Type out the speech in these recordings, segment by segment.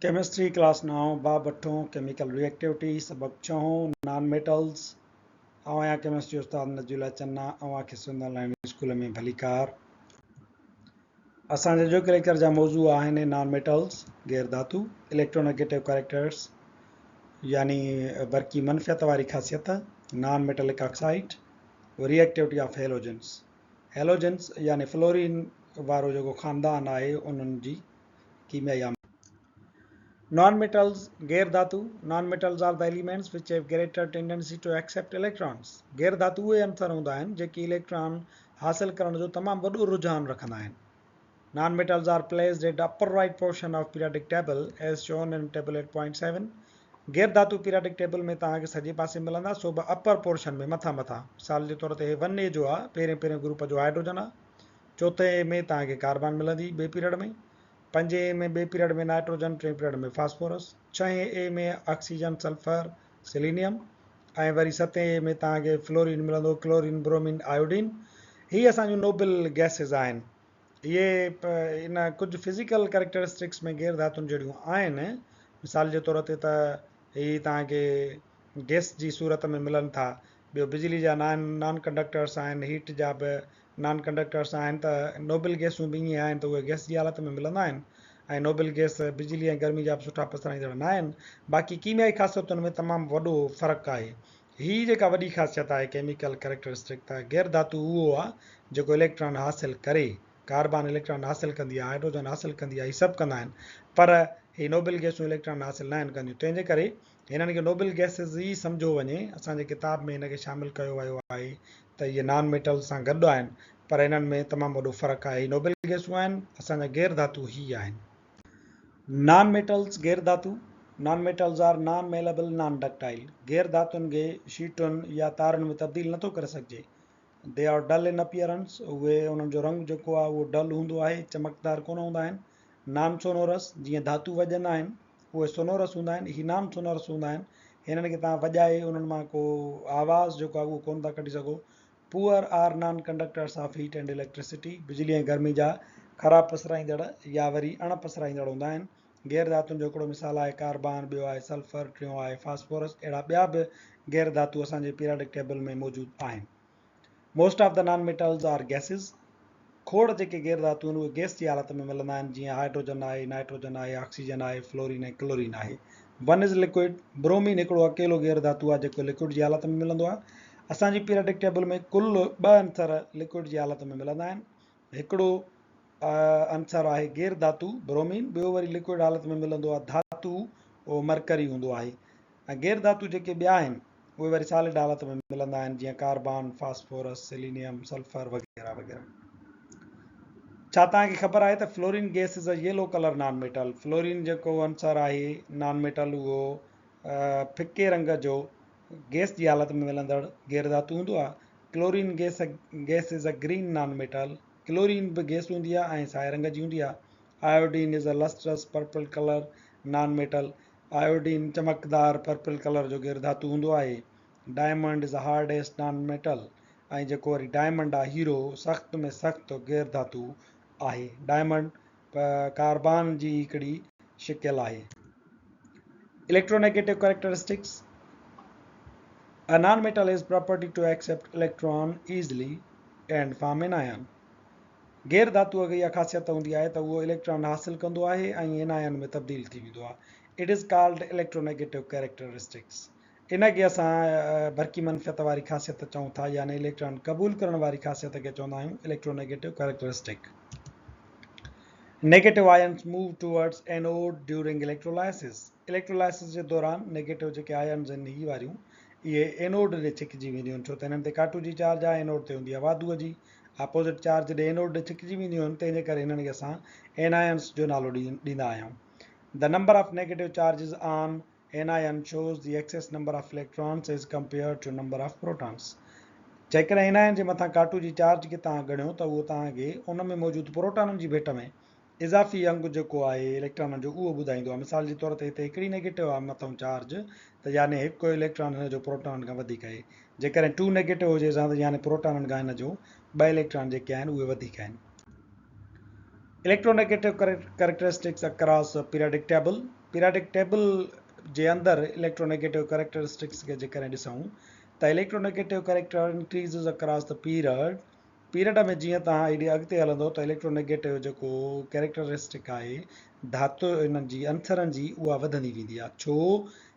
Chemistry class 9 बाब 8 chemical reactivity सबक 6 non metals आया केमिस्ट्री उस्ताद नजुला चन्ना के सुंदरलैंड स्कूल में भलीकार असांजे जो लेक्चर जा मौजू आहिनि नॉन मेटल्स गैर धातु इलेक्ट्रोनेगेटिव कैरेक्टर्स यानी बरकी मनफियत वारी ख़ासियत non metallic oxide reactivity of halogens यानी फ्लोरीन वारो जो ख़ानदान है उन्हनि जी कीमियाई Non-metals, गैर धातु. Non-metals are the elements which have greater tendency to accept electrons. गैर धातु उहे अंसर हूंदा आहिनि जेके इलेक्ट्रॉन हासिल करण जो तमामु वॾो रुझान रखंदा आहिनि. Non-metals are placed at the upper right portion of periodic table as shown in table 8.7. गैर धातु पीरियडिक टेबल में तव्हांखे सॼे पासे मिलंदा सो बि अपर पोर्शन में मथां मिसाल जे तौर ते 1A जो आहे पहिरें ग्रुप जो हाइड्रोजन आहे. चौथे में तव्हांखे कार्बन मिलंदी ॿिए पीरियड में. 5 में ॿिए पीरियड में नाइट्रोजन, टे पीरियड में फास्फोरस. 6 में ऑक्सीजन, सल्फर, सेलेनियम ऐं वरी 7 में तव्हांखे फ्लोरीन मिलंदो, क्लोरीन, ब्रोमीन, आयोडीन. हीअ असांजूं नोबल गैसिस आहिनि. इहे इन कुझु फिज़िकल कैरेक्टरिस्टिक्स में गैर धातुनि जहिड़ियूं आहिनि. मिसाल जे तौर ते त हीअ तव्हांखे गैस जी सूरत में मिलनि था. ॿियो बिजली जा नॉन कंडक्टर्स आहिनि, हीट जा बि नॉन कंडक्टर्स आहिनि. त नोबल गैसूं बि ईअं आहिनि त उहे गैस जी हालत में मिलंदा आहिनि ऐं नोबल गैस बिजली ऐं गर्मी जा बि सुठा पसराईंदड़ न आहिनि. बाक़ी कीमियाई ख़ासियतुनि में तमामु वॾो फ़र्क़ु आहे. हीअ जेका वॾी ख़ासियत आहे केमिकल कैरेक्टरिस्टिक, त गैर धातु उहो आहे जेको इलेक्ट्रॉन हासिल करे. कार्बन इलेक्ट्रॉन हासिल कंदी आहे, हाइड्रोजन हासिल कंदी आहे, हीअ सभु कंदा आहिनि. पर हीअ नोबल गैसूं इलेक्ट्रॉन हासिल न आहिनि कंदियूं. तंहिंजे करे हिननि खे नोबल गैसिस ई सम्झो वञे. असांजे किताब में हिनखे शामिलु कयो वियो आहे त इहे नॉन मेटल सां गॾु आहिनि, पर हिननि में तमामु वॾो फ़र्क़ु आहे. नोबल गैसूं आहिनि, असांजा गैर धातु ही आहिनि. नॉन मेटल्स गैर धातु. Non metals are non malleable, non ductile. गैर धातुनि खे शीटुनि या तारुनि में तब्दील नथो करे सघिजे. They are dull in appearance. उहे उन्हनि जो रंग जेको आहे उहो डल हूंदो आहे, चमकदार कोन हूंदा आहिनि. Non sonorous. जीअं धातु वॼंदा आहिनि उहे सोनोरस हूंदा आहिनि, ही नॉन सोनोरस हूंदा आहिनि. हिननि खे तव्हां वॼाए उन्हनि मां को आवाज़ जेको आहे उहो कोन था कढी सघो. Poor are non conductors of heat and electricity. बिजली ऐं गर्मी जा ख़राबु पसराईंदड़ या वरी अण पसराईंदड़ हूंदा आहिनि. गैर धातुनि जो हिकिड़ो मिसाल आहे कार्बन, ॿियो आहे सल्फर, टियों आहे फास्फोरस. अहिड़ा ॿिया बि गैर धातु असांजे पीरियडिक टेबल में मौजूदु आहिनि. Most of the non metals are gases. खोड़ जेके गैर धातु आहिनि उहे गैस जी हालत में मिलंदा आहिनि. जीअं हाइड्रोजन आहे, नाइट्रोजन आहे, ऑक्सीजन आहे, फ्लोरीन ऐं क्लोरीन आहे. One is liquid. ब्रोमीन हिकिड़ो अकेलो गैर धातु आहे जेको लिक्विड जी हालत में मिलंदो आहे. असांजी पीरियडिक टेबल में कुल 2 अंसर लिक्विड जी हालत में मिलंदा आहिनि. हिकिड़ो अंसर आहे गैर धातु ब्रोमीन, ॿियो वरी लिक्विड हालत में मिलंदो आहे धातु उहो मरकरी हूंदो आहे. ऐं गैर धातु जेके ॿिया आहिनि उहे वरी सॉलिड हालत में मिलंदा आहिनि, जीअं कार्बन, फास्फोरस, सेलेनियम, सल्फर वग़ैरह वग़ैरह. छा तव्हांखे ख़बर आहे त fluorine gas is a yellow colour non metal. Fluorine जेको अंसर आहे नॉन मेटल उहो फिके रंग जो गैस जी हालत में मिलंदड़ गैर धातु हूंदो आहे. Chlorine gas is a green non metal. Chlorine बि गैस हूंदी आहे ऐं साए रंग जी हूंदी आहे. Iodine is a lustrous purple colour non metal. Iodine चमकदार पर्पल कलर जो गैर धातु हूंदो आहे. Diamond is a hardest non metal. ऐं जेको वरी डायमंड आहे हीरो, सख़्त में सख़्तु गैर धातु आहे. डायमंड कार्बन जी हिकिड़ी शिकिल आहे. Electronegative characteristics. A non-metal has property to accept electron easily and form an ion. गैर धातुअ खे इहा ख़ासियत हूंदी आहे त उहो इलेक्ट्रॉन हासिल कंदो आहे ऐं एनायन में तब्दील थी वेंदो आहे. It is called electronegative characteristics. इनखे असां बरकी मनफियत वारी ख़ासियत चऊं था, यानी इलेक्ट्रॉन क़बूल करण वारी ख़ासियत खे चवंदा आहियूं electronegative characteristic. Negative ions move towards anode during electrolysis. Electrolysis जे दौरान नेगेटिव जेके आयन्स आहिनि ही वारियूं इहे एनोड ॾे छिकिजी वेंदियूं आहिनि. छो त हिननि ते काटू जी चार्ज आहे, एनोड ते हूंदी आहे वाधूअ जी. अपोज़िट चार्ज ॾे एनोड ॾे छिकिजी वेंदियूं आहिनि. तंहिंजे करे हिननि खे असां एनायन्स जो नालो ॾींदा आहियूं. The number of negative charges on anion shows the excess number of electrons as compare to number of protons. जेकॾहिं एनायन जे मथां काटू जी चार्ज खे तव्हां ॻणियो त उहो तव्हांखे उन में मौजूदु प्रोटॉननि जी भेट में इज़ाफ़ी अंग जेको आहे इलेक्ट्रॉननि जो उहो ॿुधाईंदो आहे. मिसाल जे तौर ते हिते हिकिड़ी नेगेटिव आहे मथां चार्ज, त यानी हिकु इलेक्ट्रॉन हिन जो प्रोटॉन खां वधीक आहे. जेकॾहिं 2 नेगेटिव हुजे त यानी प्रोटॉननि खां हिन जो 2 इलेक्ट्रॉन जेके आहिनि उहे वधीक आहिनि. Electronegative characteristics across periodic table. Periodic table जे अंदरि इलेक्ट्रोनेगेटिव कैरेक्टरिस्टिक्स खे जेकॾहिं ॾिसूं त electronegative character increases across the period में जीअं तव्हां हेॾे अॻिते हलंदो त इलेक्ट्रोनेगेटिव जेको कैरेक्टरिस्टिक आहे धातु इन्हनि जी अंसरनि जी उहा वधंदी वेंदी आहे छो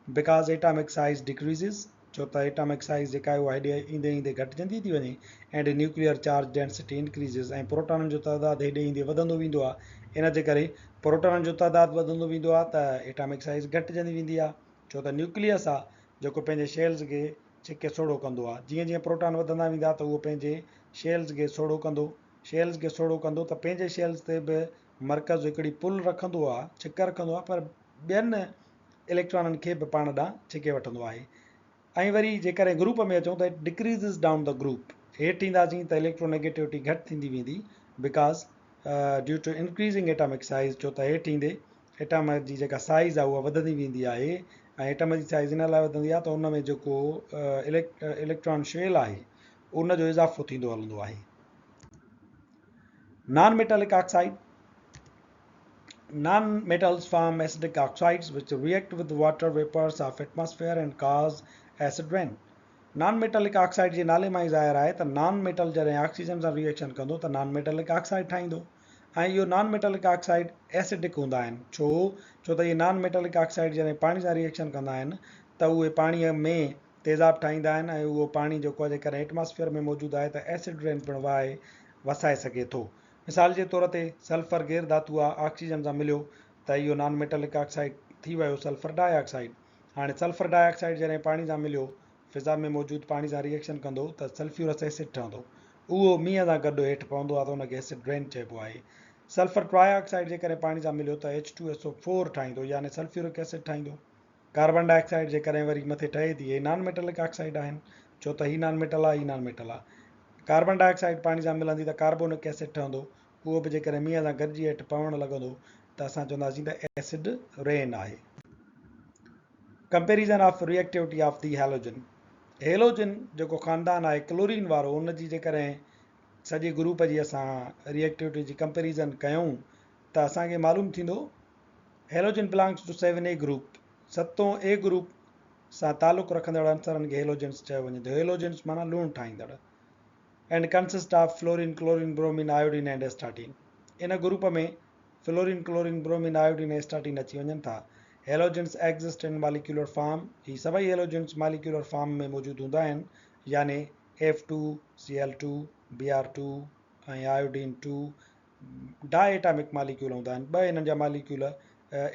बिकॉज़ एटॉमिक साइज़ डिक्रीज़िस छो त एटॉमिक साइज़ जेका आहे उहा हेॾे ईंदे ईंदे घटिजंदी थी वञे एंड न्यूक्लियर चार्ज डेंसिटी इंक्रीज़िस ऐं प्रोटॉननि जो तइदादु हेॾे ईंदे वधंदो वेंदो आहे इन जे करे प्रोटॉननि जो तइदादु वधंदो वेंदो आहे त एटॉमिक साइज़ घटिजंदी वेंदी आहे छो त न्यूक्लियस आहे जेको पंहिंजे शेल्स खे छिके सोढ़ो कंदो आहे जीअं जीअं प्रोटॉन वधंदा वेंदा त उहो पंहिंजे शेल्स खे सोढ़ो कंदो त पंहिंजे शेल्स ते बि मर्कज़ हिकिड़ी पुल रखंदो आहे छिक रखंदो आहे पर ॿियनि इलेक्ट्रॉननि खे बि पाण ॾांहुं छिके वठंदो आहे ऐं वरी जेकॾहिं ग्रुप में अचूं त डिक्रीज़िस डाउन द ग्रुप हेठि ईंदासीं त इलेक्ट्रोनेगेटिविटी घटि थींदी वेंदी because due to increasing atomic size छो त हेठि ईंदे एटम जी जेका साइज़ आहे उहा वधंदी वेंदी आहे ऐं एटम जी साइज़ इन लाइ वधंदी आहे त उन में जेको इलेक्ट्रॉन शेल आहे उन जो इज़ाफ़ो थींदो हलंदो आहे non metallic oxide Non-metals form acidic oxides which react with water vapors of atmosphere and cause acid rain. Non-metallic oxide जे नाले मां ई ज़ाहिर आहे त नॉन मेटल जॾहिं ऑक्सीजन सां रिएक्शन कंदो त नॉन मेटालिक ऑक्साइड ठाहींदो ऐं इहो नॉन मेटालिक ऑक्साइड एसिडिक हूंदा आहिनि छो त इहे नॉन मेटालिक ऑक्साइड जॾहिं पाणी सां रिएक्शन कंदा आहिनि त उहे पाणीअ में तेज़ाब ठाहींदा आहिनि ऐं उहो पाणी जेको आहे जेकॾहिं एटमॉस्फेयर में मौजूदु आहे त एसिड रेन पिणु वसाए सघे थो मिसाल जे तौर ते सल्फर गैर धातु आहे ऑक्सीजन सां मिलियो त इहो नॉन मेटालिक ऑक्साइड थी वियो सल्फर डाइऑक्साइड हाणे सल्फर डाइऑक्साइड जॾहिं पाणी सां मिलियो फिज़ा में मौजूदु पाणी सां रिएक्शन कंदो त सल्फ्यूरस एसिड ठहंदो उहो मींहं सां गॾु हेठि पवंदो आहे त उनखे एसिड रेन चइबो आहे सल्फर ट्राइऑक्साइड जेकॾहिं पाणी सां मिलियो त H2SO4 ठाहींदो यानी सल्फ्यूरिक एसिड ठाहींदो कार्बन डाइऑक्साइड जेकॾहिं वरी मथे ठहे थी इहे नॉन मेटालिक ऑक्साइड आहिनि छो त हीउ नॉन मेटल आहे हीउ नॉन मेटल आहे कार्बन डाइऑक्साइड पाणी सां मिलंदी त कार्बोनिक एसिड ठहंदो उहो बि जेकॾहिं मींहं सां गॾिजी हेठि पवणु लॻंदो त असां चवंदासीं त एसिड रेन आहे comparison of reactivity of the halogen जेको ख़ानदान आहे क्लोरीन वारो उनजी जेकॾहिं सॼे ग्रुप जी असां रिएक्टिविटी जी कंपेरिज़न कयूं त असांखे मालूम थींदो halogen belongs to 7A group 7A group सां तालुक़ु रखंदड़ अंसरनि खे हेलोजन्स चयो वञे थो हेलोजन्स माना लूणु ठाहींदड़ and consist of fluorine, chlorine, bromine, iodine and astatine. इन ग्रुप में फ्लोरीन क्लोरीन ब्रोमीन आयोडीन ऐं एस्टाटीन अची वञनि था halogens exist in molecular form ही सभई हेलोजन्स मॉलिक्यूलर फॉर्म में मौजूदु हूंदा आहिनि यानी F2Cl2 Br2 ऐं आयोडीन 2 डाइएटामिक मॉलिक्यूल हूंदा आहिनि ॿ हिननि जा मॉलिक्यूल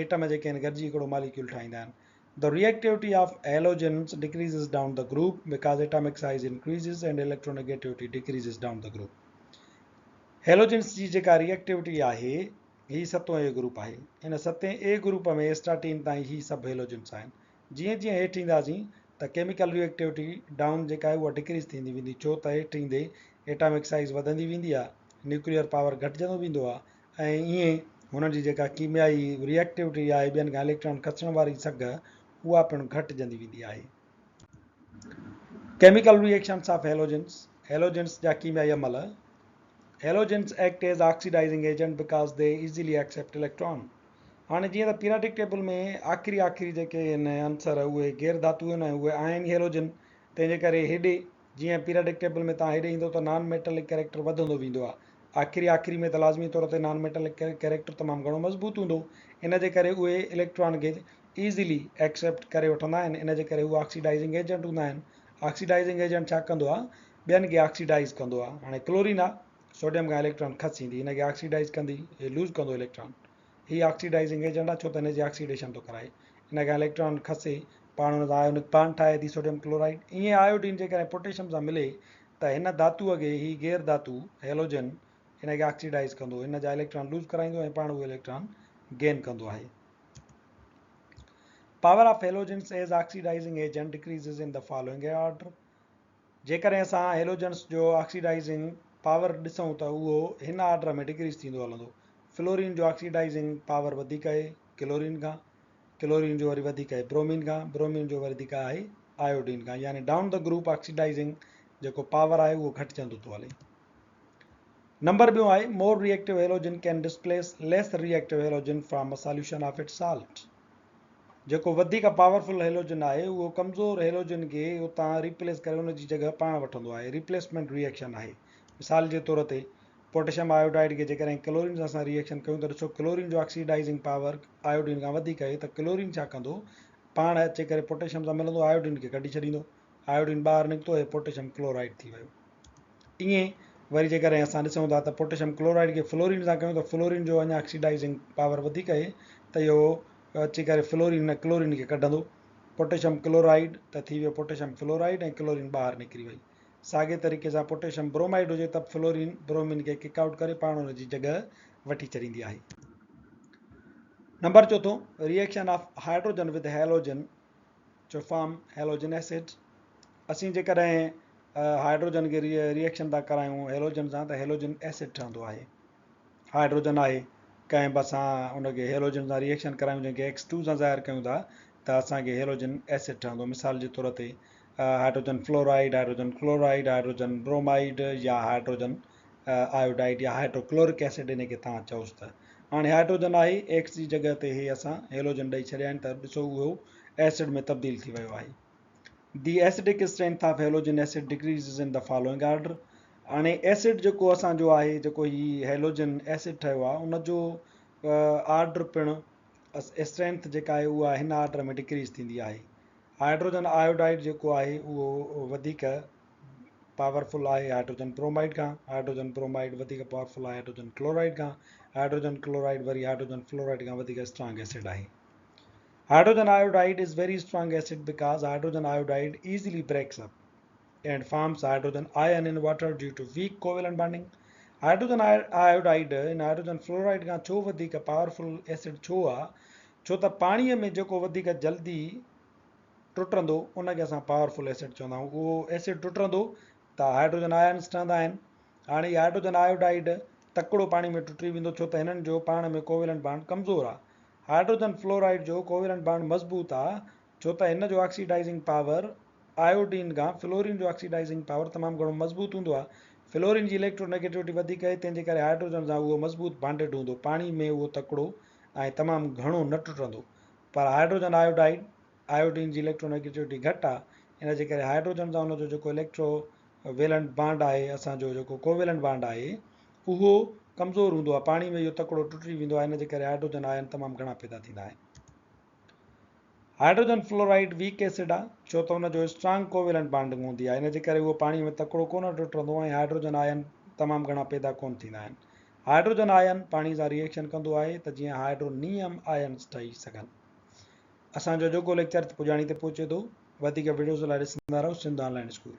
एटम जेके आहिनि गॾिजी हिकिड़ो मॉलिक्यूल ठाहींदा आहिनि The reactivity of halogens decreases down the group because atomic size increases and electronegativity decreases down the group. Halogens जी जेका रिएक्टिविटी आहे ही 7A ग्रुप आहे इन 7A ग्रुप में एस्टाटीन ताईं ही सभु हेलोजन्स आहिनि जीअं जीअं हेठि ईंदासीं त केमिकल रिएक्टिविटी डाउन जेका आहे उहा डिक्रीज़ थींदी वेंदी छो त हेठि ईंदे एटॉमिक साइज़ वधंदी वेंदी आहे न्यूक्लियर पावर घटिजंदो वेंदो आहे ऐं ईअं हुननि जी जेका कीमियाई रिएक्टिविटी आहे ॿियनि खां इलेक्ट्रॉन खसण वारी सघ उहा पिणु घटिजंदी वेंदी आहे केमिकल रिएक्शन्स ऑफ हेलोजन्स जा कीमियाई अमल halogens act as oxidising agent because they easily accept electron हाणे जीअं त पीरियाडिक टेबल में आख़िरी जेके आहिनि अंसर उहे गैर धातु आहिनि उहे आहिनि हेलोजन तंहिंजे करे हेॾे जीअं पीरियाडिक टेबल में तव्हां हेॾे ईंदो त नॉन मेटलिक कैरेक्टर वधंदो वेंदो आहे आख़िरी में त लाज़मी तौर ते नॉन मेटलिक कैरेक्टर तमामु घणो मज़बूत हूंदो इन जे करे उहे इलेक्ट्रॉन खे ईज़ीली एक्सेप्ट करे वठंदा आहिनि इन जे करे उहे ऑक्सीडाइजिंग एजेंट हूंदा आहिनि ऑक्सीडाइजिंग एजेंट छा कंदो आहे ॿियनि खे ऑक्सीडाइज़ कंदो आहे हाणे क्लोरीन आहे सोडियम खां इलेक्ट्रॉन खसींदी हिनखे ऑक्सीडाइज़ कंदी लूज़ कंदो इलेक्ट्रॉन ही ऑक्सीडाइजिंग एजेंट आहे छो त हिनजी ऑक्सीडेशन थो कराए हिन खां इलेक्ट्रॉन खसे पाण हुन सां आयोनिक बांड ठाहे थी सोडियम क्लोराइड ईअं आयोडीन जेकॾहिं पोटेशियम सां मिले त हिन धातुअ खे ही गैर धातु हेलोजन हिनखे ऑक्सीडाइज़ कंदो हिन जा इलेक्ट्रॉन लूज़ कराईंदो ऐं पाण उहो इलेक्ट्रॉन गेन कंदो आहे Power of halogens as oxidizing agent decreases in the following order. जेकॾहिं असां हेलोजन्स जो ऑक्सीडाइजिंग पावर ॾिसूं त उहो हिन ऑर्डर में डिक्रीज़ थींदो हलंदो फ्लोरीन जो ऑक्सीडाइजिंग पावर वधीक आहे क्लोरीन खां क्लोरीन जो वरी वधीक आहे ब्रोमीन खां ब्रोमीन जो वधीक आहे आयोडीन खां यानी डाउन द ग्रुप ऑक्सीडाइजिंग जेको पावर आहे उहो घटिजंदो थो हले नंबर ॿियो आहे more reactive halogen can displace lace reactive halogen from a solution of its salt जेको वधीक पावरफुल हेलोजन आहे उहो कमज़ोर हेलोजन खे उतां रिप्लेस करे उन जी जॻह पाण वठंदो आहे, रिप्लेसमेंट रिएक्शन आहे। मिसाल जे तौर ते पोटेशियम आयोडाइड खे जेकॾहिं क्लोरीन सां असां रिएक्शन कयूं त ॾिसो क्लोरीन जो ऑक्सीडाइज़िंग पावर आयोडीन खां वधीक आहे, त क्लोरीन छा कंदो, पाण अचे करे पोटेशियम सां मिलंदो, आयोडीन खे कढी छॾींदो, आयोडीन ॿाहिरि निकितो ऐं पोटेशियम क्लोराइड थी वियो। ईअं वरी जेकॾहिं असां ॾिसूं था त पोटेशियम क्लोराइड खे फ्लोरीन सां कयूं त फ्लोरीन जो अञा ऑक्सीडाइज़िंग पावर वधीक आहे, त इहो अची करे फ्लोरीन क्लोरीन खे कढंदो, पोटेशियम क्लोराइड त थी वियो पोटेशियम फ्लोराइड ऐं क्लोरीन ॿाहिरि निकिरी वई। साॻे तरीक़े सां पोटेशियम ब्रोमाइड हुजे त फ्लोरीन ब्रोमीन खे किक आउट करे पाण हुन जी जॻह वठी छॾींदी आहे। नंबर चौथों, reaction of hydrogen with halogen to form halogen acid. असीं जेकॾहिं हाइड्रोजन खे रिएक्शन था करायूं हेलोजन सां त हेलोजन एसिड ठहंदो आहे। हाइड्रोजन आहे, कंहिं बि असां उनखे हेलोजन सां रिएक्शन करायूं जंहिंखे X2 सां ज़ाहिर कयूं था त असांखे हेलोजन एसिड ठहंदो। मिसाल जे तौर ते hydrogen fluoride, hydrogen chloride, hydrogen bromide या हाइड्रोजन आयोडाइड या हाइड्रोक्लोरिक एसिड इन खे तव्हां चओसि त। हाणे हाइड्रोजन आहे, X जी जॻह ते इहे असां हेलोजन ॾेई छॾिया आहिनि, त ॾिसो उहो एसिड में तब्दील थी वियो आहे। The acidic strength of halogen acid decreases in the following order। हाणे एसिड जेको असांजो आहे, जेको हीउ हेलोजन एसिड ठहियो आहे, उनजो आर्डर पिणु स्ट्रेंथ जेका आहे उहा हिन आर्डर में डिक्रीज़ थींदी आहे। हाइड्रोजन आयोडाइड जेको आहे उहो वधीक पावरफुल आहे हाइड्रोजन ब्रोमाइड खां, हाइड्रोजन ब्रोमाइड वधीक पावरफुल आहे हाइड्रोजन क्लोराइड खां, हाइड्रोजन क्लोराइड वरी हाइड्रोजन फ्लोराइड खां वधीक स्ट्रांग एसिड आहे। Hydrogen iodide is very strong acid because hydrogen iodide easily breaks up and forms hydrogen ion in water due to weak covalent bonding। Hydrogen iodide इन hydrogen fluoride खां छो वधीक powerful acid छो आहे, छो त पाणीअ में जेको वधीक जल्दी टुटंदो उनखे असां पावरफुल एसिड चवंदा आहियूं। उहो एसिड टुटंदो त हाइड्रोजन आयन्स ठहंदा आहिनि। हाणे हाइड्रोजन आयोडाइड तकिड़ो पाणी में टुटी वेंदो छो त हिननि जो पाण में कोवेलेंट बॉन्ड कमज़ोर आहे। हाइड्रोजन फ्लोराइड जो कोवेलेंट बॉन्ड मज़बूत आहे छो त हिन जो ऑक्सीडाइज़िंग पावर आयोडीन खां फ्लोरीन जो ऑक्सीडाइज़िंग पावर तमामु घणो मज़बूत हूंदो आहे। फ्लोरीन जी इलेक्ट्रोनेगेटिविटी वधीक आहे, तंहिंजे करे हाइड्रोजन सां उहो मज़बूत बॉन्डेड हूंदो, पाणी में उहो तकिड़ो ऐं तमामु घणो न टुटंदो। पर हाइड्रोजन आयोडाइड आयोडीन जी इलेक्ट्रोनेगेटिविटी घटि आहे, इन जे करे हाइड्रोजन सां उनजो जेको इलेक्ट्रो वेलेंट बॉन्ड आहे, असांजो जेको कोवेलेंट बॉन्ड आहे, उहो कमज़ोर हूंदो आहे, पाणी में इहो तकिड़ो टुटी वेंदो आहे, इन जे करे हाइड्रोजन आयन तमामु घणा पैदा थींदा आहिनि। हाइड्रोजन फ्लोराइड वीक एसिड आहे छो त हुनजो स्ट्रांग कोवेलेंट बॉन्डिंग हूंदी आहे, इन जे करे उहो पाणी में तकिड़ो कोन टुटंदो ऐं हाइड्रोजन आयन तमामु घणा पैदा कोन थींदा आहिनि। हाइड्रोजन आयन पाणी सां रिएक्शन कंदो आहे त जीअं हाइड्रोनियम आयन्स ठही सघनि। असांजो जेको लेक्चर पुॼाणी ते पहुचे थो, वधीक वीडियोज़ लाइ ॾिसंदा रहो सिंध ऑनलाइन स्कूल।